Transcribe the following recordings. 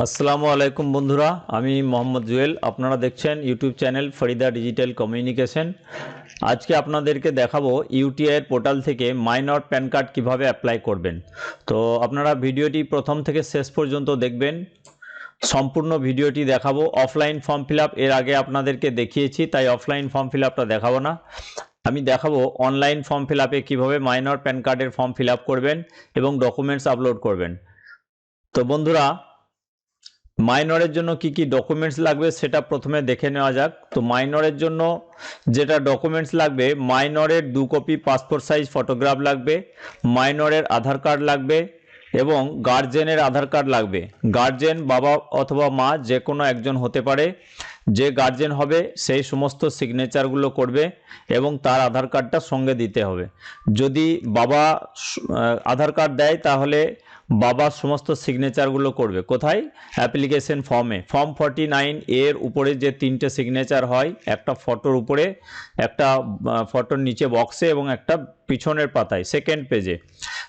আসসালামু আলাইকুম বন্ধুরা, আমি মোহাম্মদ জুয়েল। আপনারা দেখছেন YouTube channel Farida digital communication. আজকে আপনাদেরকে দেখাবো ইউটিআই এর পোর্টাল থেকে মাইনর প্যান কার্ড কীভাবে অ্যাপ্লাই করবেন। তো আপনারা ভিডিওটি প্রথম থেকে শেষ পর্যন্ত দেখবেন। সম্পূর্ণ ভিডিওটি দেখাবো। অফলাইন ফর্ম ফিল আপ এর আগে আপনাদেরকে দেখিয়েছি, তাই অফলাইন ফর্ম ফিল আপটা দেখাবো না। আমি দেখাবো অনলাইন ফর্ম ফিল আপে কীভাবে মাইনর প্যান কার্ডের ফর্ম ফিল আপ করবেন এবং ডকুমেন্টস আপলোড করবেন। তো বন্ধুরা, মাইনরের জন্য কি কি ডকুমেন্টস লাগবে সেটা প্রথমে দেখে নেওয়া যাক। তো মাইনরের জন্য যেটা ডকুমেন্টস লাগবে, মাইনরের 2 কপি পাসপোর্ট সাইজ ফটোগ্রাফ লাগবে, মাইনরের আধার কার্ড লাগবে এবং গার্জেনের আধার কার্ড লাগবে। গার্জেন বাবা অথবা মা যে কোনো একজন হতে পারে। যে গার্জেন হবে সেই সমস্ত সিগনেচারগুলো করবে এবং তার আধার কার্ডটা সঙ্গে দিতে হবে। যদি বাবা আধার কার্ড দেয় তাহলে বাবার সমস্ত সিগনেচারগুলো করবে কোথায়? অ্যাপ্লিকেশন ফর্মে। ফর্ম 49 এর উপরে যে 3টে সিগনেচার হয়, একটা ফটোর উপরে, একটা ফটোর নিচে বক্সে এবং একটা পিছনের পাতায় সেকেন্ড পেজে।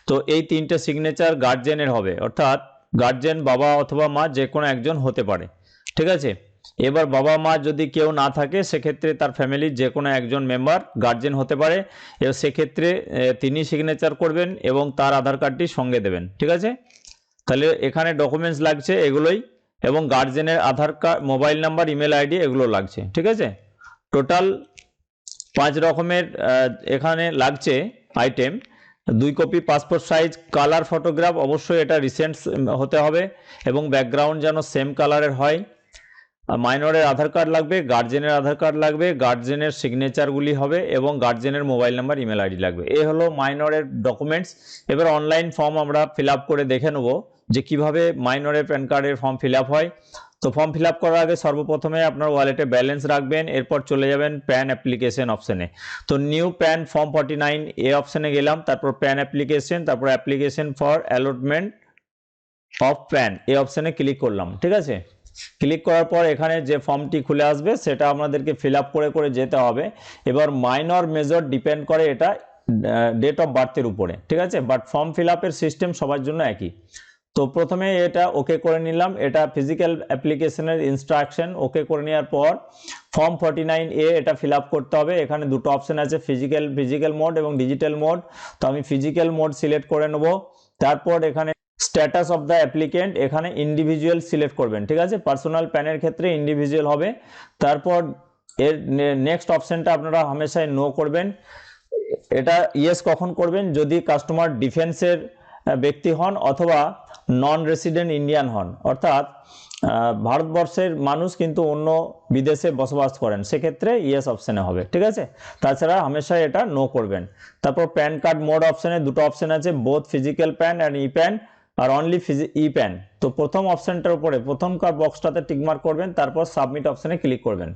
তো এই 3টে সিগনেচার গার্জেনের হবে, অর্থাৎ গার্জেন বাবা অথবা মা যে কোনো একজন হতে পারে। ঠিক আছে। এবার বাবা মা যদি কেউ না থাকে সেক্ষেত্রে তার ফ্যামিলির যে কোনো একজন মেম্বার গার্জেন হতে পারে, এবং সেক্ষেত্রে তিনি সিগনেচার করবেন এবং তার আধার কার্ডটি সঙ্গে দেবেন। ঠিক আছে। তাহলে এখানে ডকুমেন্টস লাগছে এগুলোই, এবং গার্জেনের Aadhaar card, mobile number, email ID এগুলো লাগছে। ঠিক আছে। টোটাল 5 রকমের এখানে লাগছে item. 2 copy passport size colour photograph, অবশ্যই এটা রিসেন্ট হতে হবে এবং ব্যাকগ্রাউন্ড যেন সেম কালারের হয়। মাইনরের আধার কার্ড লাগবে, গার্জেনের আধার কার্ড লাগবে, গার্জেনের সিগনেচারগুলি হবে এবং গার্জেনের মোবাইল নাম্বার, ইমেল আইডি লাগবে। এই হলো মাইনরের ডকুমেন্টস। এবার অনলাইন ফর্ম আমরা ফিল আপ করে দেখে নেব যে কিভাবে মাইনরের প্যান কার্ডের ফর্ম ফিল আপ হয়। তো ফর্ম ফিল আপ করার আগে সর্বপ্রথমে আপনার ওয়ালেটে ব্যালেন্স রাখবেন, এরপর চলে যাবেন প্যান অ্যাপ্লিকেশন অপশানে। তো নিউ প্যান ফর্ম 49 এ অপশানে গেলাম, তারপর প্যান অ্যাপ্লিকেশন, তারপর application for allotment of pan এই অপশানে ক্লিক করলাম। ঠিক আছে। ক্লিক করার পর এখানে যে ফর্মটি খুলে আসবে সেটা আমাদেরকে ফিল আপ করে করে যেতে হবে। এবার মাইনর মেজর ডিপেন্ড করে এটা ডেট অফ বার্থের উপরে। ঠিক আছে। বাট ফর্ম ফিল আপের সিস্টেম সবার জন্য একই। তো প্রথমে এটা ওকে করে নিলাম। এটা ফিজিক্যাল অ্যাপ্লিকেশনের ইনস্ট্রাকশন। ওকে করে নেওয়ার পর ফর্ম 49 এ এটা ফিল আপ করতে হবে। এখানে দুটো অপশন আছে, ফিজিক্যাল মোড এবং ডিজিটাল মোড। তো আমি ফিজিক্যাল মোড সিলেক্ট করে নেব। তারপর এখানে স্ট্যাটাস অফ দ্য অ্যাপ্লিকেন্ট, এখানে ইন্ডিভিজুয়াল সিলেক্ট করবেন। ঠিক আছে। পার্সোনাল প্যানের ক্ষেত্রে ইন্ডিভিজুয়াল হবে। তারপর এর নেক্সট অপশনটা আপনারা হামেশাই নো করবেন। এটা ইয়েস কখন করবেন? যদি কাস্টমার ডিফেন্সের ব্যক্তি হন অথবা নন রেসিডেন্ট ইন্ডিয়ান হন, অর্থাৎ ভারতবর্ষের মানুষ কিন্তু অন্য বিদেশে বসবাস করেন, সেক্ষেত্রে ইয়েস অপশানে হবে। ঠিক আছে। তাছাড়া হামেশাই এটা নো করবেন। তারপর প্যান কার্ড মোড অপশানে দুটো অপশান আছে, both physical PAN and e PAN আর অনলি ই প্যান। তো প্রথম অপশানটার উপরে প্রথম বক্সটাতে টিকমার্ক করবেন, তারপর সাবমিট অপশানে ক্লিক করবেন।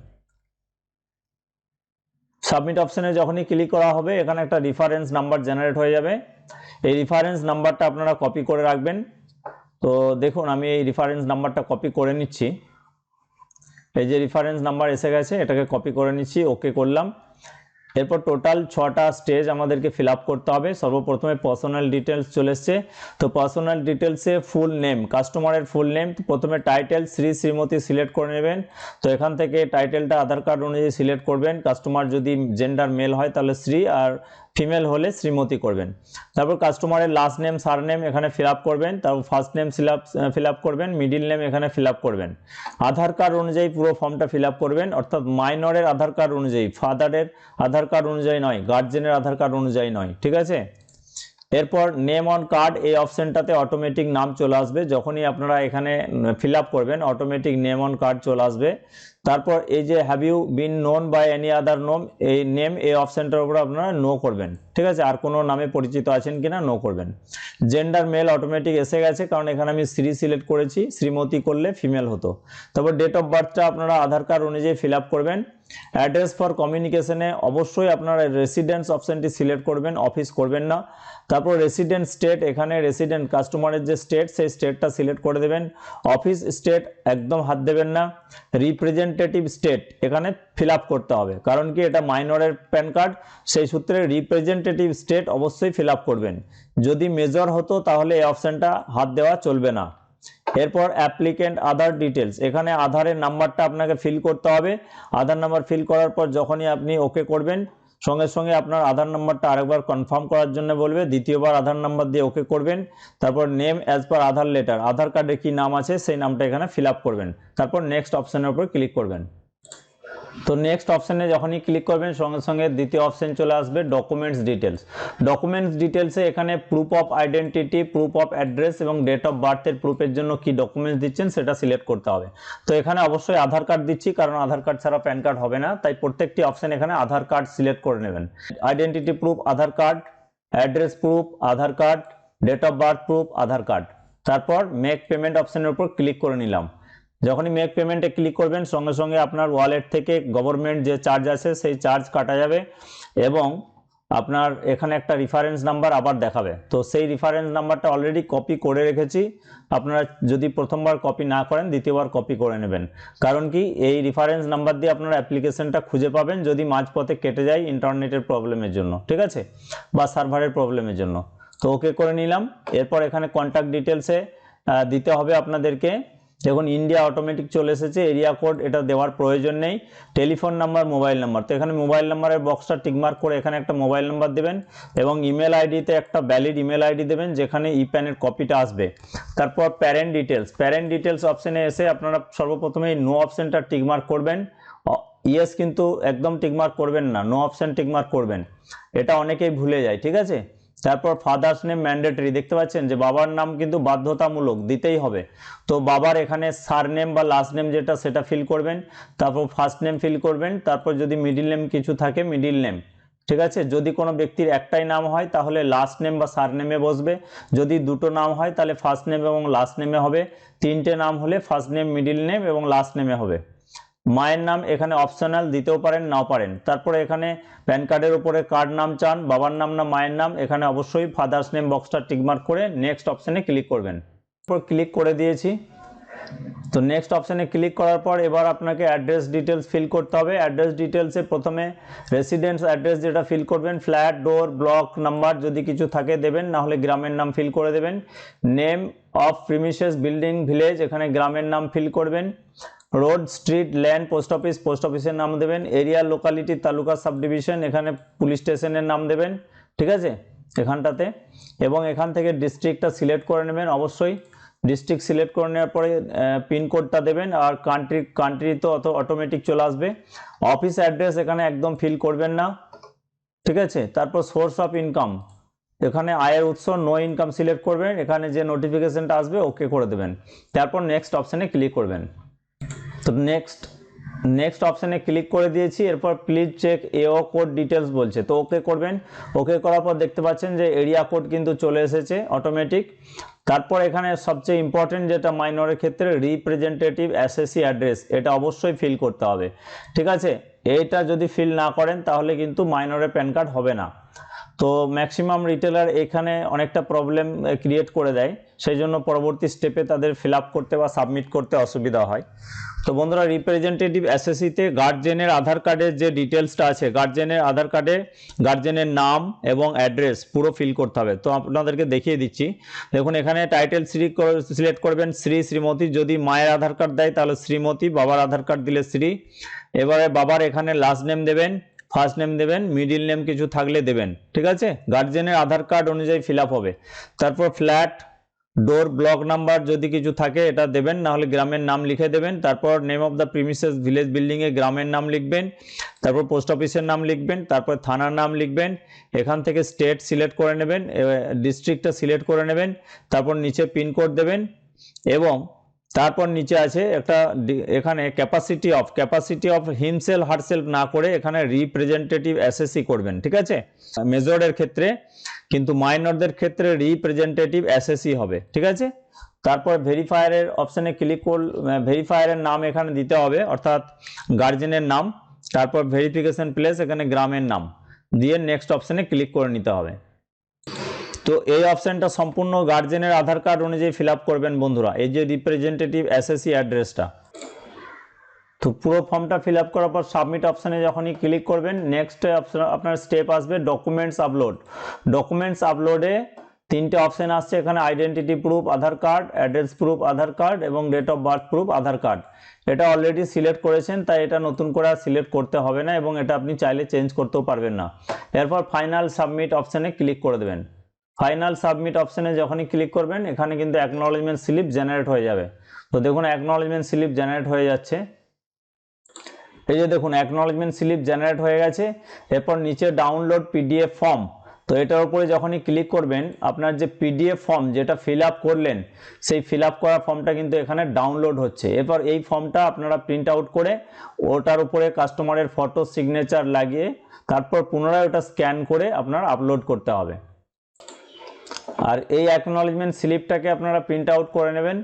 সাবমিট অপশানে যখনই ক্লিক করা হবে এখানে একটা রেফারেন্স নাম্বার জেনারেট হয়ে যাবে। এই রেফারেন্স নাম্বারটা আপনারা কপি করে রাখবেন। তো দেখুন আমি এই রেফারেন্স নাম্বারটা কপি করে নিচ্ছি। এই যে রেফারেন্স নাম্বার এসে গেছে, এটাকে কপি করে নিচ্ছি, ওকে করলাম। এরপর টোটাল 6টা স্টেজ আমাদেরকে ফিল আপ করতে হবে। সর্বপ্রথমে পার্সোনাল ডিটেলস চলে এসছে। তো পার্সোনাল ডিটেলসে ফুল নেম, কাস্টমারের ফুল নেম। প্রথমে টাইটেল শ্রী শ্রীমতী সিলেক্ট করে নেবেন। তো এখান থেকে টাইটেলটা আধার কার্ড অনুযায়ী সিলেক্ট করবেন। কাস্টমার যদি জেন্ডার মেল হয় তাহলে শ্রী, আর ফিমেল হলে শ্রীমতী করবেন। তারপর কাস্টমারের লাস্ট নেম সারনেম এখানে ফিল আপ করবেন। তারপর ফার্স্ট নেম ফিল আপ করবেন, মিডিল নেম এখানে ফিল আপ করবেন। আধার কার্ড অনুযায়ী পুরো ফর্মটা ফিল আপ করবেন, অর্থাৎ মাইনরের আধার কার্ড অনুযায়ী, ফাদারের আধার কার্ড অনুযায়ী নয়, গার্জেনের আধার কার্ড অনুযায়ী নয়। ঠিক আছে। এরপর নেম অন কার্ড এই অপশনটাতে অটোমেটিক নাম চলে আসবে। যখনই আপনারা এখানে ফিল আপ করবেন অটোমেটিক নেম অন কার্ড চলে আসবে। তারপর এই যে have you been known by any other name এই অপশনটার উপর আপনারা নো করবেন। ঠিক আছে। আর কোনো নামে পরিচিত আছেন কিনা নো করবেন। জেন্ডার মেল অটোমেটিক এসে গেছে, কারণ এখানে আমি শ্রী সিলেক্ট করেছি, শ্রীমতী করলে ফিমেল হতো। তারপর ডেট অফ বার্থটা আপনারা আধার কার্ড অনুযায়ী ফিল আপ করবেন। অ্যাড্রেস ফর কমিউনিকেশনে অবশ্যই আপনারা রেসিডেন্স অপশনটি সিলেক্ট করবেন, অফিস করবেন না। তারপর রেসিডেন্ট স্টেট, এখানে রেসিডেন্ট কাস্টমারের যে স্টেট সেই স্টেটটা সিলেক্ট করে দেবেন। অফিস স্টেট একদম হাত দেবেন না। রিপ্রেজেন্টেটিভ স্টেট এখানে ফিল আপ করতে হবে, কারণ কি এটা মাইনরের প্যান কার্ড, সেই সূত্রে রিপ্রেজেন্টেটিভ স্টেট অবশ্যই ফিল আপ করবেন। যদি মেজর হতো তাহলে এই অপশনটা হাত দেওয়া চলবে না। এরপর অ্যাপ্লিকেন্ট আধার ডিটেলস, এখানে আধারের নাম্বারটা আপনাকে ফিল করতে হবে। আধার নাম্বার ফিল করার পর যখনই আপনি ওকে করবেন সঙ্গে সঙ্গে আপনার আধার নাম্বারটা আরেকবার কনফার্ম করার জন্য বলবে, দ্বিতীয়বার আধার নাম্বার দিয়ে ওকে করবেন। তারপর নেম অ্যাজ পার আধার লেটার, আধার কার্ডে কি নাম আছে সেই নামটা এখানে ফিল আপ করবেন। তারপর নেক্সট অপশনের উপর ক্লিক করবেন। তো নেক্সট অপশনে যখনই ক্লিক করবেন সঙ্গে সঙ্গে দ্বিতীয় অপশন চলে আসবে ডকুমেন্টস ডিটেলস। ডকুমেন্টস ডিটেলসে এখানে proof of identity, proof of address এবং ডেট অফ বার্থের প্রুফের জন্য কি ডকুমেন্টস দিচ্ছেন সেটা সিলেক্ট করতে হবে। তো এখানে অবশ্যই আধার কার্ড দিচ্ছি, কারণ আধার কার্ড ছাড়া প্যান কার্ড হবে না, তাই প্রত্যেকটি অপশন এখানে আধার কার্ড সিলেক্ট করে নেবেন। Identity proof Aadhaar card, address proof Aadhaar card, date of birth proof Aadhaar card. তারপর মেক পেমেন্ট অপশনের উপর ক্লিক করে নিলাম। যখনই মেক পেমেন্টে ক্লিক করবেন সঙ্গে সঙ্গে আপনার ওয়ালেট থেকে গভর্নমেন্ট যে চার্জ আছে সেই চার্জ কাটা যাবে এবং আপনার এখানে একটা রেফারেন্স নাম্বার আবার দেখাবে। তো সেই রেফারেন্স নাম্বারটা অলরেডি কপি করে রেখেছি, আপনারা যদি প্রথমবার কপি না করেন দ্বিতীয়বার কপি করে নেবেন। কারণ কি, এই রেফারেন্স নাম্বার দিয়ে আপনারা অ্যাপ্লিকেশনটা খুঁজে পাবেন যদি মাঝপথে কেটে যায় ইন্টারনেটের প্রবলেমের জন্য, ঠিক আছে, বা সার্ভারের প্রবলেমের জন্য। তো ওকে করে নিলাম। এরপর এখানে কন্ট্যাক্ট ডিটেলসে দিতে হবে আপনাদেরকে। দেখুন ইন্ডিয়া অটোমেটিক চলে এসেছে, এরিয়া কোড এটা দেওয়ার প্রয়োজন নেই। টেলিফোন নাম্বার, মোবাইল নাম্বার, তো এখানে মোবাইল নাম্বারের বক্সটা টিকমার্ক করে এখানে একটা মোবাইল নাম্বার দেবেন এবং ইমেল আইডিতে একটা ভ্যালিড ইমেল আইডি দেবেন যেখানে প্যানের কপিটা আসবে। তারপর প্যারেন্ট ডিটেলস, প্যারেন্ট ডিটেলস অপশানে এসে আপনারা সর্বপ্রথমে নো অপশানটা টিকমার্ক করবেন। ইয়েস কিন্তু একদম টিকমার্ক করবেন না, নো অপশান টিকমার্ক করবেন, এটা অনেকেই ভুলে যায়, ঠিক আছে। তারপর ফাদার্স নেম ম্যান্ডেটরি, দেখতে পাচ্ছেন যে বাবার নাম কিন্তু বাধ্যতামূলক দিতেই হবে। তো বাবার এখানে সারনেম বা লাস্ট নেম যেটা সেটা ফিল করবেন, তারপর ফার্স্ট নেম ফিল করবেন, তারপর যদি মিডিল নেম কিছু থাকে মিডিল নেম, ঠিক আছে। যদি কোনো ব্যক্তির একটাই নাম হয় তাহলে লাস্ট নেম বা সারনেমে বসবে, যদি দুটো নাম হয় তাহলে ফার্স্ট নেম এবং লাস্ট নেমে হবে, তিনটে নাম হলে ফার্স্ট নেম মিডিল নেম এবং লাস্ট নেমে হবে। মায়ের নাম এখানে অপশনাল, দিতেও পারেন নাও পারেন। তারপরে এখানে প্যান কার্ডের উপরে কার্ড নাম চান, বাবার নাম না মায়ের নাম, এখানে অবশ্যই ফাদার্স নেম বক্সটা টিকমার্ক করে নেক্সট অপশানে ক্লিক করবেন। তারপর ক্লিক করে দিয়েছি। তো নেক্সট অপশানে ক্লিক করার পর এবার আপনাকে অ্যাড্রেস ডিটেলস ফিল করতে হবে। অ্যাড্রেস ডিটেলসে প্রথমে রেসিডেন্স অ্যাড্রেস যেটা ফিল করবেন, ফ্ল্যাট, ডোর, ব্লক নাম্বার যদি কিছু থাকে দেবেন, না হলে গ্রামের নাম ফিল করে দেবেন। Name of premises, building, village, এখানে গ্রামের নাম ফিল করবেন। Road, street, land, post office, post অফিসের নাম দেবেন। Area, locality, taluka, sub division, এখানে পুলিশ স্টেশনের নাম দেবেন, ঠিক আছে এখানটাতে। এবং এখান থেকে ডিস্ট্রিক্টটা সিলেক্ট করে নেবেন, অবশ্যই ডিস্ট্রিক্ট সিলেক্ট করে নেওয়ার পরে পিনকোডটা দেবেন, আর কান্ট্রি তো অটোমেটিক চলে আসবে। অফিস অ্যাড্রেস এখানে একদম ফিল করবেন না, ঠিক আছে। তারপর সোর্স অফ ইনকাম, এখানে আয়ের উৎস নো ইনকাম সিলেক্ট করবেন, এখানে যে নোটিফিকেশনটা আসবে ওকে করে দেবেন। তারপর নেক্সট অপশানে ক্লিক করবেন। তো নেক্সট অপশানে ক্লিক করে দিয়েছি। এরপর প্লিজ চেক এও কোড ডিটেলস বলছে, তো ওকে করবেন। ওকে করার পর দেখতে পাচ্ছেন যে এরিয়া কোড কিন্তু চলে এসেছে অটোমেটিক। তারপর এখানে সবচেয়ে ইম্পর্টেন্ট যেটা মাইনরের ক্ষেত্রে রিপ্রেজেন্টেটিভ এসএসসি অ্যাড্রেস, এটা অবশ্যই ফিল করতে হবে, ঠিক আছে। এইটা যদি ফিল না করেন তাহলে কিন্তু মাইনরের প্যান কার্ড হবে না। তো ম্যাক্সিমাম রিটেলার এখানে অনেকটা প্রবলেম ক্রিয়েট করে দেয়, সেই জন্য পরবর্তী স্টেপে তাদের ফিল আপ করতে বা সাবমিট করতে অসুবিধা হয়। তো বন্ধুরা, রিপ্রেজেন্টেটিভ এসএসসিতে গার্জেনের আধার কার্ডের যে ডিটেলসটা আছে, গার্জেনের আধার কার্ডে গার্জেনের নাম এবং অ্যাড্রেস পুরো ফিল করতে হবে। তো আপনাদেরকে দেখিয়ে দিচ্ছি। দেখুন এখানে টাইটেল সিলেক্ট করবেন শ্রী, শ্রীমতী, যদি মায়ের আধার কার্ড দেয় তাহলে শ্রীমতী, বাবার আধার কার্ড দিলে শ্রী। এবারে বাবার এখানে লাস্ট নেম দেবেন, ফার্স্ট নেম দেবেন, মিডিল নেম কিছু থাকলে দেবেন, ঠিক আছে। গার্জেনের আধার কার্ড অনুযায়ী ফিল আপ হবে। তারপর ফ্ল্যাট, ডোর, ব্লক নাম্বার যদি কিছু থাকে এটা দেবেন, না হলে গ্রামের নাম লিখে দেবেন। তারপর name of the premises, village, বিল্ডিংয়ে গ্রামের নাম লিখবেন। তারপর পোস্ট অফিসের নাম লিখবেন, তারপর থানার নাম লিখবেন। এখান থেকে স্টেট সিলেক্ট করে নেবেন, ডিস্ট্রিক্টটা সিলেক্ট করে নেবেন। তারপর নিচে পিনকোড দেবেন এবং তারপর নিচে আছে একটা, এখানে ক্যাপাসিটি অফ হিমসেলফ হারসেলফ না করে এখানে রিপ্রেজেন্টেটিভ এসএসসি করবেন, ঠিক আছে, মেজরের ক্ষেত্রে। কিন্তু মাইনরদের ক্ষেত্রে রিপ্রেজেন্টেটিভ এসএসসি হবে, ঠিক আছে। তারপর ভেরিফায়ারের অপশানে ক্লিক ভেরিফায়ারের নাম এখানে দিতে হবে, অর্থাৎ গার্জেনের নাম। তারপর ভেরিফিকেশন প্লেস, এখানে গ্রামের নাম দিয়ে নেক্সট অপশানে ক্লিক করে নিতে হবে। তো এই অপশানটা সম্পূর্ণ গার্জেনের আধার কার্ড অনুযায়ী ফিল আপ করবেন বন্ধুরা, এই যে রিপ্রেজেন্টেটিভ এসএসসি অ্যাড্রেসটা। তো পুরো ফর্মটা ফিল আপ করার পর সাবমিট অপশানে যখনই ক্লিক করবেন, নেক্সট আপনার স্টেপ আসবে ডকুমেন্টস আপলোড। ডকুমেন্টস আপলোডে তিনটে অপশন আসছে এখানে, identity proof Aadhaar card, address proof Aadhaar card এবং date of birth proof Aadhaar card. এটা অলরেডি সিলেক্ট করেছেন, তাই এটা নতুন করে আর সিলেক্ট করতে হবে না এবং এটা আপনি চাইলে চেঞ্জ করতেও পারবেন না। এরপর ফাইনাল সাবমিট অপশানে ক্লিক করে দেবেন। ফাইনাল সাবমিট অপশানে যখনই ক্লিক করবেন এখানে কিন্তু অ্যাকনলেজমেন্ট স্লিপ জেনারেট হয়ে যাবে। তো দেখুন অ্যাকনলেজমেন্ট স্লিপ জেনারেট হয়ে যাচ্ছে, এই যে দেখুন অ্যাকনলেজমেন্ট স্লিপ জেনারেট হয়ে গেছে। এরপর নিচে ডাউনলোড পিডিএফ ফর্ম, তো এটার উপরে যখনই ক্লিক করবেন আপনার যে পিডিএফ ফর্ম যেটা ফিল আপ করলেন সেই ফিল আপ করা ফর্মটা কিন্তু এখানে ডাউনলোড হচ্ছে। এরপর এই ফর্মটা আপনারা প্রিন্ট আউট করে ওটার উপরে কাস্টমারের ফটো সিগনেচার লাগিয়ে তারপর পুনরায় ওটা স্ক্যান করে আপনার আপলোড করতে হবে। আর এই অ্যাকনলেজমেন্ট স্লিপটাকে আপনারা প্রিন্ট আউট করে নেবেন,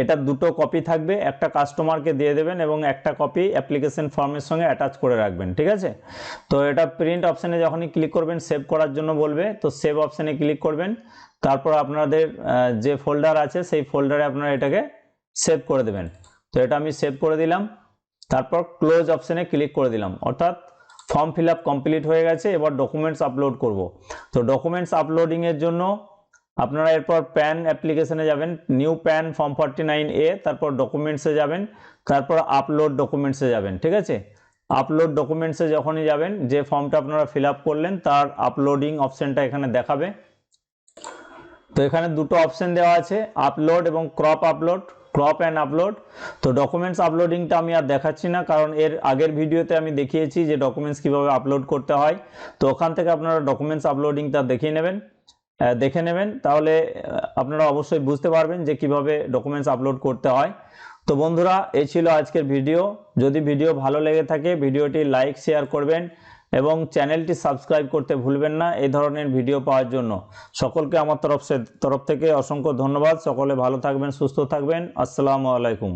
এটা দুটো কপি থাকবে, একটা কাস্টমারকে দিয়ে দেবেন এবং একটা কপি অ্যাপ্লিকেশন ফর্মের সঙ্গে অ্যাটাচ করে রাখবেন, ঠিক আছে। তো এটা প্রিন্ট অপশানে যখনই ক্লিক করবেন সেভ করার জন্য বলবে, তো সেভ অপশানে ক্লিক করবেন। তারপর আপনাদের যে ফোল্ডার আছে সেই ফোল্ডারে আপনারা এটাকে সেভ করে দেবেন। তো এটা আমি সেভ করে দিলাম, তারপর ক্লোজ অপশানে ক্লিক করে দিলাম, অর্থাৎ ফর্ম ফিল আপ কমপ্লিট হয়ে গেছে। এবার ডকুমেন্টস আপলোড করব। তো ডকুমেন্টস আপলোডিংয়ের জন্য আপনারা এরপর প্যান অ্যাপ্লিকেশনে যাবেন, নিউ প্যান ফর্ম 49A, তারপর ডকুমেন্টসে যাবেন, তারপর আপলোড ডকুমেন্টসে যাবেন, ঠিক আছে। আপলোড ডকুমেন্টসে যখনই যাবেন যে ফর্মটা আপনারা ফিল আপ করলেন তার আপলোডিং অপশানটা এখানে দেখাবে। তো এখানে দুটো অপশান দেওয়া আছে, আপলোড এবং crop upload, crop and upload. তো ডকুমেন্টস আপলোডিংটা আমি আর দেখাচ্ছি না, কারণ এর আগের ভিডিওতে আমি দেখিয়েছি যে ডকুমেন্টস কীভাবে আপলোড করতে হয়। তো ওখান থেকে আপনারা ডকুমেন্টস আপলোডিংটা দেখে নেবেন, তাহলে আপনারা অবশ্যই বুঝতে পারবেন যে কিভাবে ডকুমেন্টস আপলোড করতে হয়। তো বন্ধুরা এই ছিল আজকের ভিডিও। যদি ভিডিও ভালো লেগে থাকে ভিডিওটি লাইক শেয়ার করবেন এবং চ্যানেলটি সাবস্ক্রাইব করতে ভুলবেন না এই ধরনের ভিডিও পাওয়ার জন্য। সকলকে আমার তরফ থেকে অসংখ্য ধন্যবাদ। সকলে ভালো থাকবেন, সুস্থ থাকবেন। আসসালামু আলাইকুম।